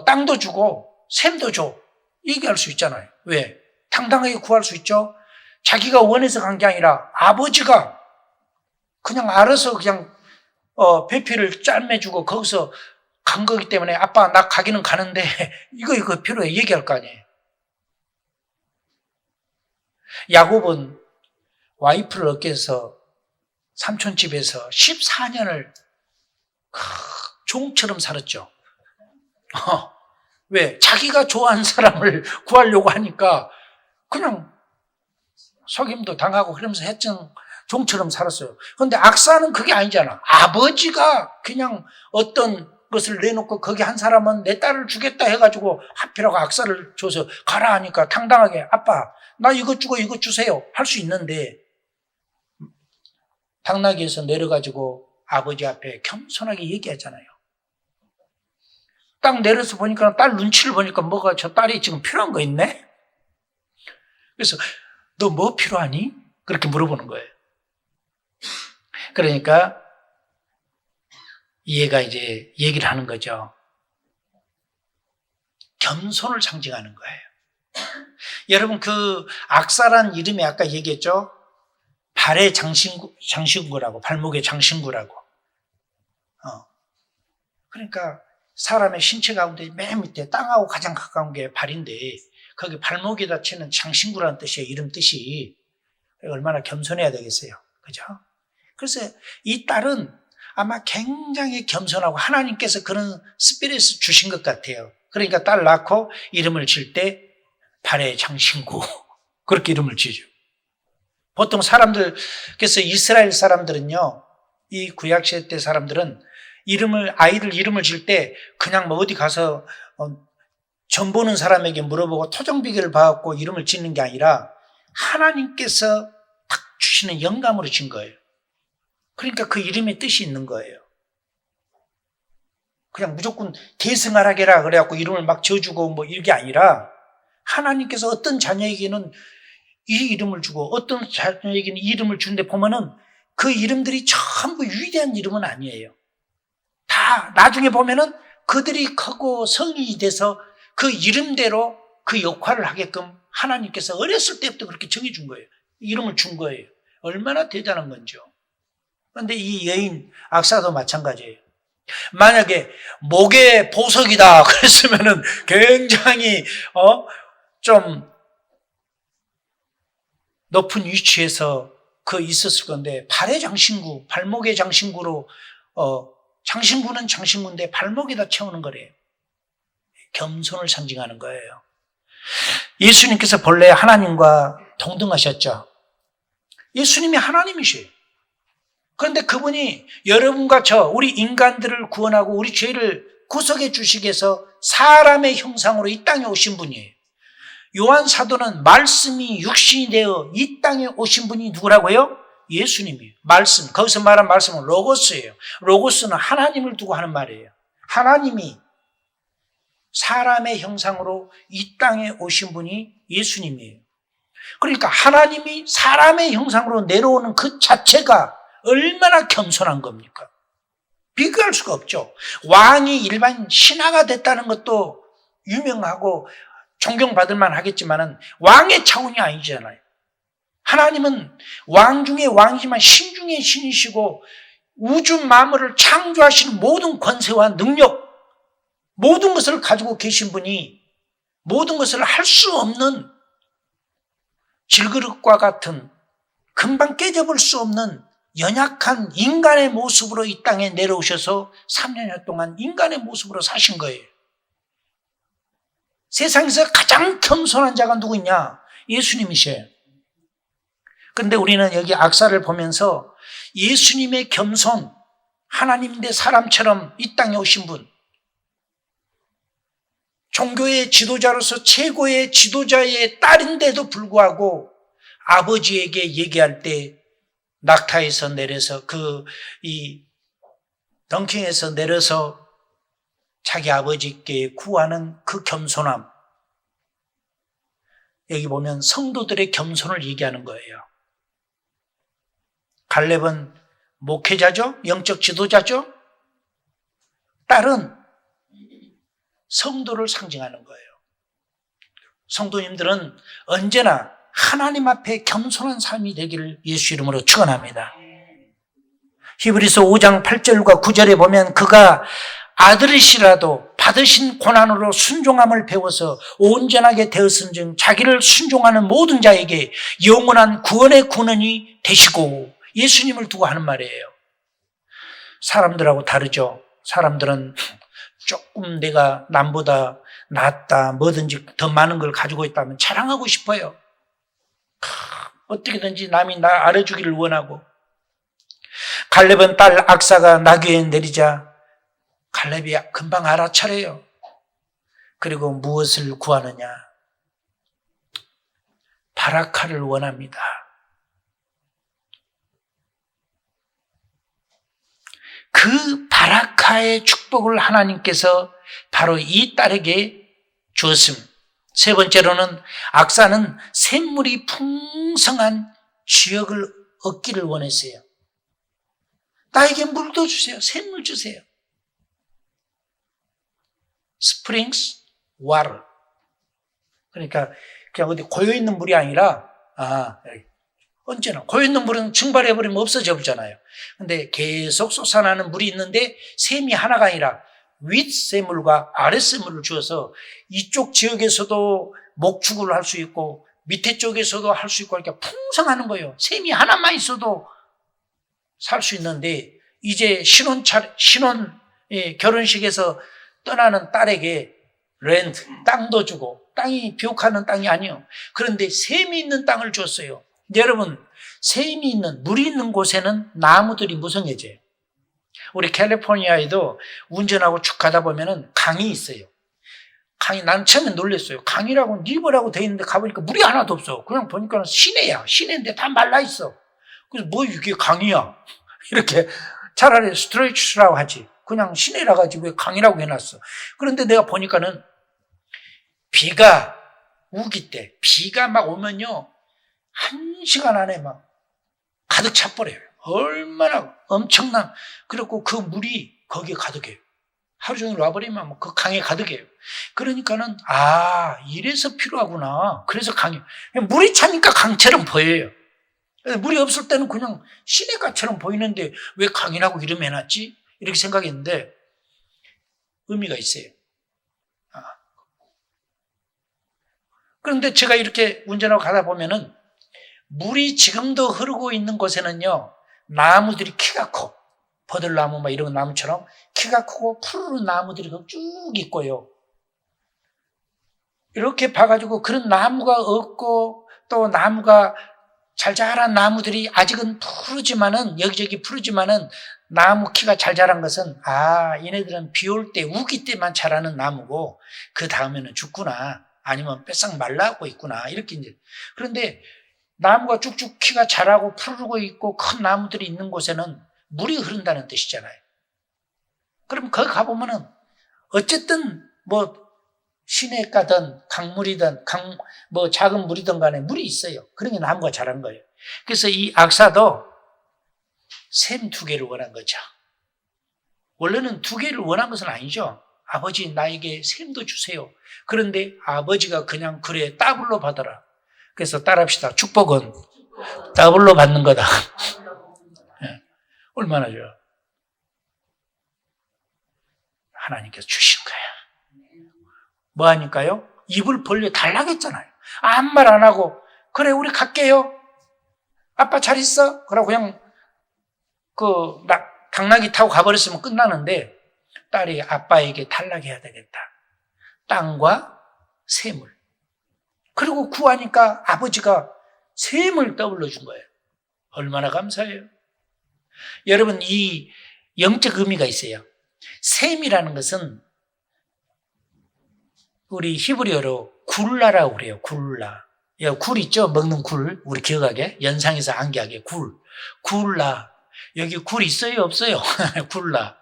땅도 주고 샘도 줘. 얘기할 수 있잖아요. 왜? 당당하게 구할 수 있죠. 자기가 원해서 간 게 아니라 아버지가 그냥 알아서 그냥 배필을 짠매주고 거기서 간 거기 때문에 아빠 나 가기는 가는데 이거 필요해 얘기할 거 아니에요. 야곱은 와이프를 얻기 위해서 삼촌 집에서 14년을 종처럼 살았죠. 왜? 자기가 좋아하는 사람을 구하려고 하니까 그냥 속임도 당하고 그러면서 했던 종처럼 살았어요. 그런데 악사는 그게 아니잖아. 아버지가 그냥 어떤 것을 내놓고 거기 한 사람은 내 딸을 주겠다 해가지고 하필하고 악사를 줘서 가라 하니까 당당하게 아빠 나 이거 주고 이거 주세요 할 수 있는데 당나귀에서 내려가지고 아버지 앞에 겸손하게 얘기하잖아요. 딱 내려서 보니까 딸 눈치를 보니까 뭐가 저 딸이 지금 필요한 거 있네? 그래서 너 뭐 필요하니? 그렇게 물어보는 거예요. 그러니까 얘가 이제 얘기를 하는 거죠. 겸손을 상징하는 거예요. 여러분 그 악사란 이름이 아까 얘기했죠? 발의 장신구라고 발목의 장신구라고. 그러니까 사람의 신체 가운데 맨 밑에 땅하고 가장 가까운 게 발인데 거기 발목에다 치는 장신구라는 뜻이에요. 이름 뜻이. 얼마나 겸손해야 되겠어요. 그죠? 그래서 이 딸은 아마 굉장히 겸손하고 하나님께서 그런 스피릿을 주신 것 같아요. 그러니까 딸 낳고 이름을 질 때 발의 장신구 그렇게 이름을 지죠. 보통 사람들께서 이스라엘 사람들은요, 이 구약시대 때 사람들은 아이들 이름을 질 때 그냥 뭐 어디 가서 전 보는 사람에게 물어보고 토정비결을 봐갖고 이름을 짓는 게 아니라 하나님께서 딱 주시는 영감으로 진 거예요. 그러니까 그 이름에 뜻이 있는 거예요. 그냥 무조건 대승하라게라 그래갖고 이름을 막 지어주고 뭐 이게 아니라 하나님께서 어떤 자녀에게는 이 이름을 주고 어떤 자녀에게는 이 이름을 주는데 보면은 그 이름들이 전부 위대한 이름은 아니에요. 다 나중에 보면은 그들이 크고 성인이 돼서 그 이름대로 그 역할을 하게끔 하나님께서 어렸을 때부터 그렇게 정해준 거예요. 이름을 준 거예요. 얼마나 대단한 건지요. 그런데 이 여인 악사도 마찬가지예요. 만약에 목의 보석이다 그랬으면은 굉장히 좀 높은 위치에서 있었을 건데 발의 장신구, 발목의 장신구로 장신구는 장신구인데 발목에다 채우는 거래요. 겸손을 상징하는 거예요. 예수님께서 본래 하나님과 동등하셨죠. 예수님이 하나님이셔요. 그런데 그분이 여러분과 우리 인간들을 구원하고 우리 죄를 구속해 주시기 위해서 사람의 형상으로 이 땅에 오신 분이에요. 요한 사도는 말씀이 육신이 되어 이 땅에 오신 분이 누구라고요? 예수님이에요. 말씀, 거기서 말한 말씀은 로고스예요. 로고스는 하나님을 두고 하는 말이에요. 하나님이 사람의 형상으로 이 땅에 오신 분이 예수님이에요. 그러니까 하나님이 사람의 형상으로 내려오는 그 자체가 얼마나 겸손한 겁니까? 비교할 수가 없죠. 왕이 일반 신하가 됐다는 것도 유명하고 존경받을 만 하겠지만은 왕의 차원이 아니잖아요. 하나님은 왕 중에 왕이지만 신 중에 신이시고 우주 만물을 창조하시는 모든 권세와 능력, 모든 것을 가지고 계신 분이 모든 것을 할 수 없는 질그릇과 같은 금방 깨져볼 수 없는 연약한 인간의 모습으로 이 땅에 내려오셔서 3년여 동안 인간의 모습으로 사신 거예요. 세상에서 가장 겸손한 자가 누구냐? 예수님이셔요. 그런데 우리는 여기 악사를 보면서 예수님의 겸손, 하나님 대 사람처럼 이 땅에 오신 분, 종교의 지도자로서 최고의 지도자의 딸인데도 불구하고 아버지에게 얘기할 때 낙타에서 내려서 덩킹에서 내려서 자기 아버지께 구하는 그 겸손함. 여기 보면 성도들의 겸손을 얘기하는 거예요. 갈렙은 목회자죠? 영적 지도자죠? 딸은 성도를 상징하는 거예요. 성도님들은 언제나 하나님 앞에 겸손한 삶이 되기를 예수 이름으로 축원합니다. 히브리서 5장 8절과 9절에 보면 그가 아들이시라도 받으신 고난으로 순종함을 배워서 온전하게 되었은즉 자기를 순종하는 모든 자에게 영원한 구원의 근원이 되시고, 예수님을 두고 하는 말이에요. 사람들하고 다르죠. 사람들은 조금 내가 남보다 낫다, 뭐든지 더 많은 걸 가지고 있다면 자랑하고 싶어요. 어떻게든지 남이 나 알아주기를 원하고. 갈렙은 딸 악사가 나귀에 내리자 갈렙이 금방 알아차려요. 그리고 무엇을 구하느냐? 바라카를 원합니다. 그 바라카의 축복을 하나님께서 바로 이 딸에게 주었습니다. 세 번째로는 악사는 샘물이 풍성한 지역을 얻기를 원했어요. 나에게 물도 주세요. 샘물 주세요. Springs, water. 그러니까 그냥 어디 고여있는 물이 아니라 언제나 고여있는 물은 증발해버리면 없어져 버리잖아요. 근데 계속 솟아나는 물이 있는데 샘이 하나가 아니라 윗샘물과 아랫샘물을 주어서 이쪽 지역에서도 목축을 할 수 있고 밑에 쪽에서도 할 수 있고 이렇게 풍성하는 거예요. 샘이 하나만 있어도 살 수 있는데 이제 결혼식에서 떠나는 딸에게 렌트, 땅도 주고, 땅이 비옥하는 땅이 아니에요. 그런데 샘이 있는 땅을 줬어요. 여러분, 샘이 있는, 물이 있는 곳에는 나무들이 무성해져요. 우리 캘리포니아에도 운전하고 쭉 가다 보면은 강이 있어요. 강이, 난 처음에 놀랐어요. 강이라고 리버라고 돼 있는데 가보니까 물이 하나도 없어. 그냥 보니까 시내야. 시내인데 다 말라 있어. 그래서 뭐 이게 강이야. 이렇게 차라리 스트레이트라고 하지. 그냥 시내라 가지고 왜 강이라고 해놨어. 그런데 내가 보니까는 비가 우기 때, 비가 막 오면요, 1시간 안에 막 가득 차버려요. 얼마나 엄청난, 그리고 그 물이 거기에 가득해요. 하루 종일 와버리면 그 강에 가득해요. 그러니까는, 이래서 필요하구나. 그래서 강이, 물이 차니까 강처럼 보여요. 물이 없을 때는 그냥 시내가처럼 보이는데 왜 강이라고 이름 해놨지? 이렇게 생각했는데 의미가 있어요. 그런데 제가 이렇게 운전하고 가다 보면은 물이 지금도 흐르고 있는 곳에는요, 나무들이 키가 커. 버들나무 막 이런 나무처럼 키가 크고 푸르른 나무들이 쭉 있고요. 이렇게 봐가지고 그런 나무가 없고 또 나무가 잘 자란 나무들이 아직은 푸르지만은, 여기저기 푸르지만은 나무 키가 잘 자란 것은 얘네들은 비 올 때, 우기 때만 자라는 나무고 그 다음에는 죽구나, 아니면 뺏싹 말라고 있구나, 이렇게 이제. 그런데 나무가 쭉쭉 키가 자라고 푸르고 있고 큰 나무들이 있는 곳에는 물이 흐른다는 뜻이잖아요. 그럼 거기 가보면은 어쨌든 뭐 시내가든 강물이든 작은 물이든 간에 물이 있어요. 그런 게 나무가 자란 거예요. 그래서 이 악사도 샘 2개를 원한 거죠. 원래는 2개를 원한 것은 아니죠. 아버지, 나에게 샘도 주세요. 그런데 아버지가 그냥 그래, 더블로 받아라. 그래서 따라합시다. 축복은 더블로 받는 거다. 네. 얼마나 좋아. 하나님께서 주신 거야. 뭐 하니까요? 입을 벌려 달라겠잖아요. 아무 말 안 하고, 그래, 우리 갈게요. 아빠 잘 있어? 그러고 그냥 당나귀 타고 가버렸으면 끝나는데 딸이 아빠에게 탈락해야 되겠다. 땅과 샘을. 그리고 구하니까 아버지가 샘을 떠올려 준 거예요. 얼마나 감사해요. 여러분, 이 영적 의미가 있어요. 샘이라는 것은 우리 히브리어로 굴라라고 그래요. 굴라. 굴 있죠? 먹는 굴. 우리 기억하게. 연상에서 암기하게. 굴. 굴라. 여기 굴 있어요? 없어요? 굴라.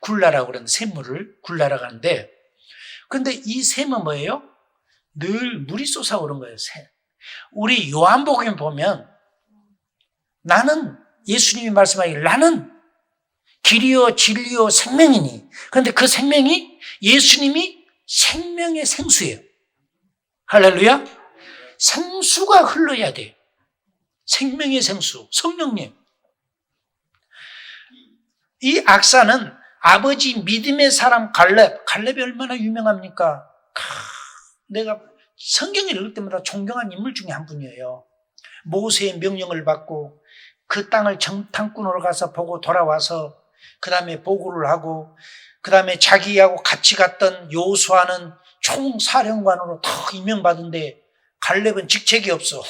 굴라라고 그러는 샘물을 굴라라고 하는데, 근데 이 샘은 뭐예요? 늘 물이 솟아오른 거예요. 샘. 우리 요한복음에 보면 나는, 예수님이 말씀하기를 나는 길이요 진리요 생명이니. 그런데 그 생명이 예수님이 생명의 생수예요. 할렐루야. 생수가 흘러야 돼. 생명의 생수, 성령님. 이 악사는 아버지 믿음의 사람 갈렙이 얼마나 유명합니까? 내가 성경을 읽을 때마다 존경한 인물 중에 한 분이에요. 모세의 명령을 받고 그 땅을 정탐꾼으로 가서 보고 돌아와서 그 다음에 보고를 하고 그 다음에 자기하고 같이 갔던 요수아는 총사령관으로 탁 임명받은데 갈렙은 직책이 없어.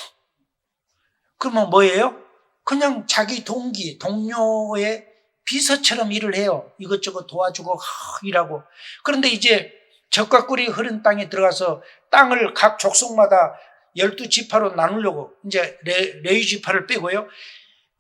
그러면 뭐예요? 그냥 자기 동기, 동료의 비서처럼 일을 해요. 이것저것 도와주고 일하고. 그런데 이제 젖과 꿀이 흐른 땅에 들어가서 땅을 각 족속마다 12지파로 나누려고, 이제 레위 지파를 빼고요,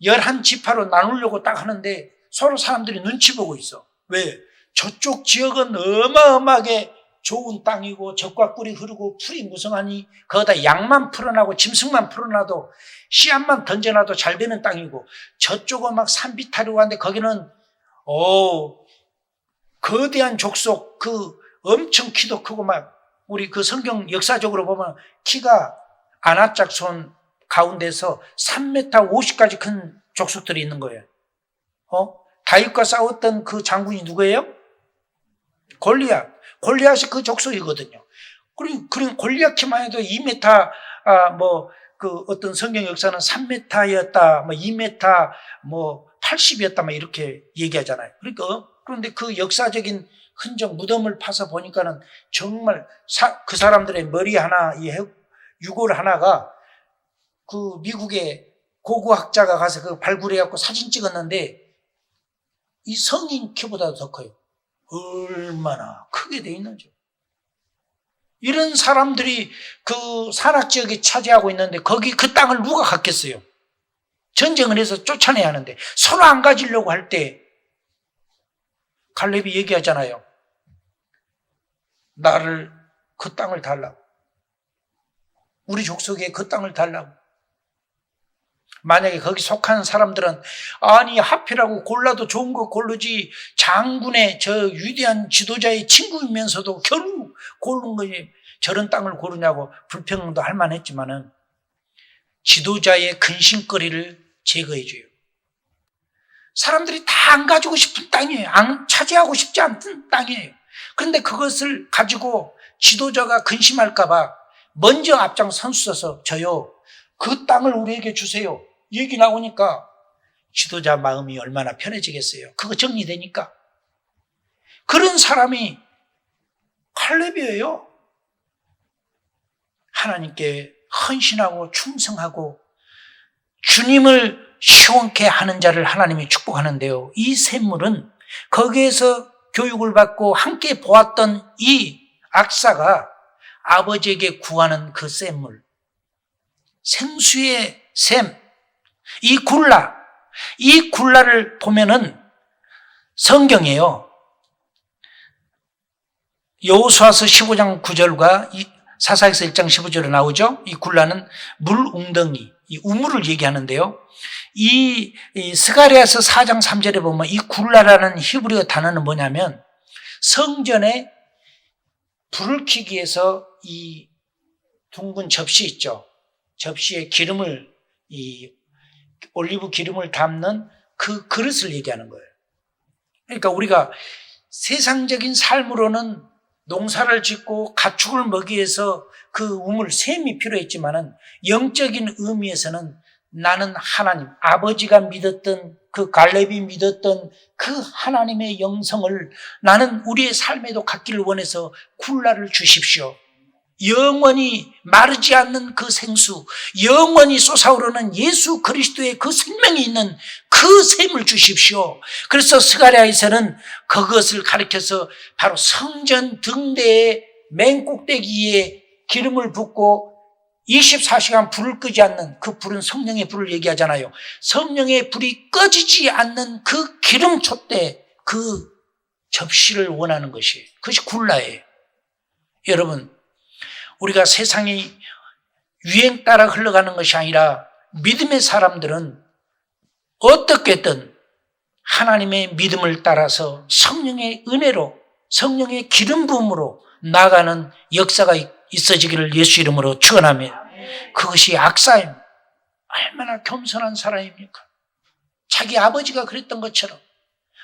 11지파로 나누려고 딱 하는데 서로 사람들이 눈치 보고 있어. 왜? 저쪽 지역은 어마어마하게 좋은 땅이고 젖과 꿀이 흐르고 풀이 무성하니 거기다 양만 풀어놔고 짐승만 풀어놔도 씨앗만 던져놔도 잘 되는 땅이고, 저쪽은 막 산비탈이고 한데 거기는 거대한 족속, 그 엄청 키도 크고 막, 우리 그 성경 역사적으로 보면 키가 아나짝손 가운데서 3m 50까지 큰 족속들이 있는 거예요. 다윗과 싸웠던 그 장군이 누구예요? 골리앗이 그 족속이거든요. 그리고 골리앗 키만 해도 2m, 어떤 성경 역사는 3m였다, 2m, 80이었다, 이렇게 얘기하잖아요. 그런데 그 역사적인 흔적, 무덤을 파서 보니까는 정말 그 사람들의 머리 하나, 이 유골 하나가 그 미국의 고고학자가 가서 그 발굴해갖고 사진 찍었는데 이 성인 키보다도 더 커요. 얼마나 크게 돼 있는지. 이런 사람들이 그 산악지역에 차지하고 있는데 거기 그 땅을 누가 갖겠어요? 전쟁을 해서 쫓아내야 하는데 서로 안 가지려고 할 때 갈렙이 얘기하잖아요. 나를 그 땅을 달라고. 우리 족속에 그 땅을 달라고. 만약에 거기 속하는 사람들은 아니 하필하고 골라도 좋은 거 고르지 장군의 저 위대한 지도자의 친구이면서도 겨우 고른 거지 저런 땅을 고르냐고 불평도 할 만했지만은 지도자의 근심거리를 제거해줘요. 사람들이 다 안 가지고 싶은 땅이에요. 안 차지하고 싶지 않은 땅이에요. 그런데 그것을 가지고 지도자가 근심할까 봐 먼저 앞장 선수서서 저요 그 땅을 우리에게 주세요. 얘기 나오니까 지도자 마음이 얼마나 편해지겠어요. 그거 정리되니까. 그런 사람이 칼렙이에요. 하나님께 헌신하고 충성하고 주님을 시원케 하는 자를 하나님이 축복하는데요. 이 샘물은 거기에서 교육을 받고 함께 보았던 이 악사가 아버지에게 구하는 그 샘물, 생수의 샘, 이 굴라를 보면은 성경이에요. 여호수아서 15장 9절과 사사기서 1장 15절에 나오죠. 이 굴라는 물 웅덩이, 이 우물을 얘기하는데요. 이 스가랴서 4장 3절에 보면 이 굴라라는 히브리어 단어는 뭐냐면 성전에 불을 켜기 위해서 이 둥근 접시 있죠. 접시에 이 올리브 기름을 담는 그 그릇을 얘기하는 거예요. 그러니까 우리가 세상적인 삶으로는 농사를 짓고 가축을 먹기 위해서 그 우물, 샘이 필요했지만은 영적인 의미에서는 나는 하나님, 아버지가 믿었던 그 갈렙이 믿었던 그 하나님의 영성을 나는 우리의 삶에도 갖기를 원해서 굴라를 주십시오. 영원히 마르지 않는 그 생수, 영원히 솟아오르는 예수 그리스도의 그 생명이 있는 그 샘을 주십시오. 그래서 스가랴에서는 그것을 가리켜서 바로 성전 등대의 맨 꼭대기에 기름을 붓고 24시간 불을 끄지 않는 그 불은 성령의 불을 얘기하잖아요. 성령의 불이 꺼지지 않는 그 기름 촛대 그 접시를 원하는 것이, 그것이 굴라예요. 여러분, 우리가 세상이 유행 따라 흘러가는 것이 아니라 믿음의 사람들은 어떻게든 하나님의 믿음을 따라서 성령의 은혜로, 성령의 기름 부음으로 나가는 역사가 있어지기를 예수 이름으로 축원합니다. 그것이 악사입니다. 얼마나 겸손한 사람입니까? 자기 아버지가 그랬던 것처럼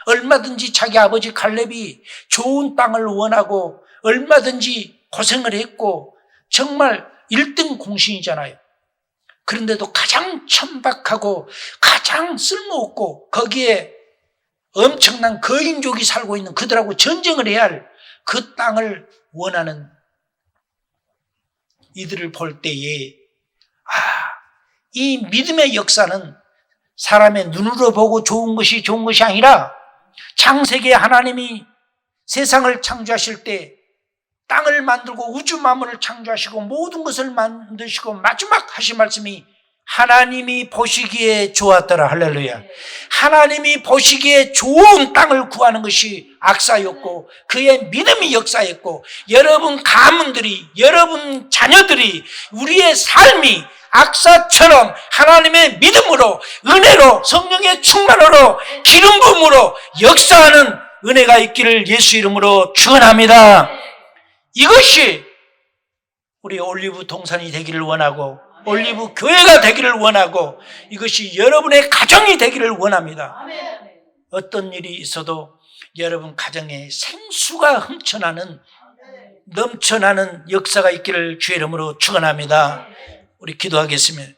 얼마든지 자기 아버지 갈렙이 좋은 땅을 원하고 얼마든지 고생을 했고 정말 1등 공신이잖아요. 그런데도 가장 천박하고 가장 쓸모없고 거기에 엄청난 거인족이 살고 있는 그들하고 전쟁을 해야 할 그 땅을 원하는 이들을 볼 때에 이 믿음의 역사는 사람의 눈으로 보고 좋은 것이 아니라 창세기에 하나님이 세상을 창조하실 때 땅을 만들고 우주 만물을 창조하시고 모든 것을 만드시고 마지막 하신 말씀이 하나님이 보시기에 좋았더라. 할렐루야. 하나님이 보시기에 좋은 땅을 구하는 것이 악사였고 그의 믿음이 역사였고 여러분 가문들이, 여러분 자녀들이, 우리의 삶이 악사처럼 하나님의 믿음으로, 은혜로, 성령의 충만으로, 기름 부음으로 역사하는 은혜가 있기를 예수 이름으로 축원합니다. 이것이 우리 올리브 동산이 되기를 원하고 올리브 교회가 되기를 원하고 이것이 여러분의 가정이 되기를 원합니다. 어떤 일이 있어도 여러분 가정에 생수가 넘쳐나는 역사가 있기를 주의 이름으로 축원합니다. 우리 기도하겠습니다.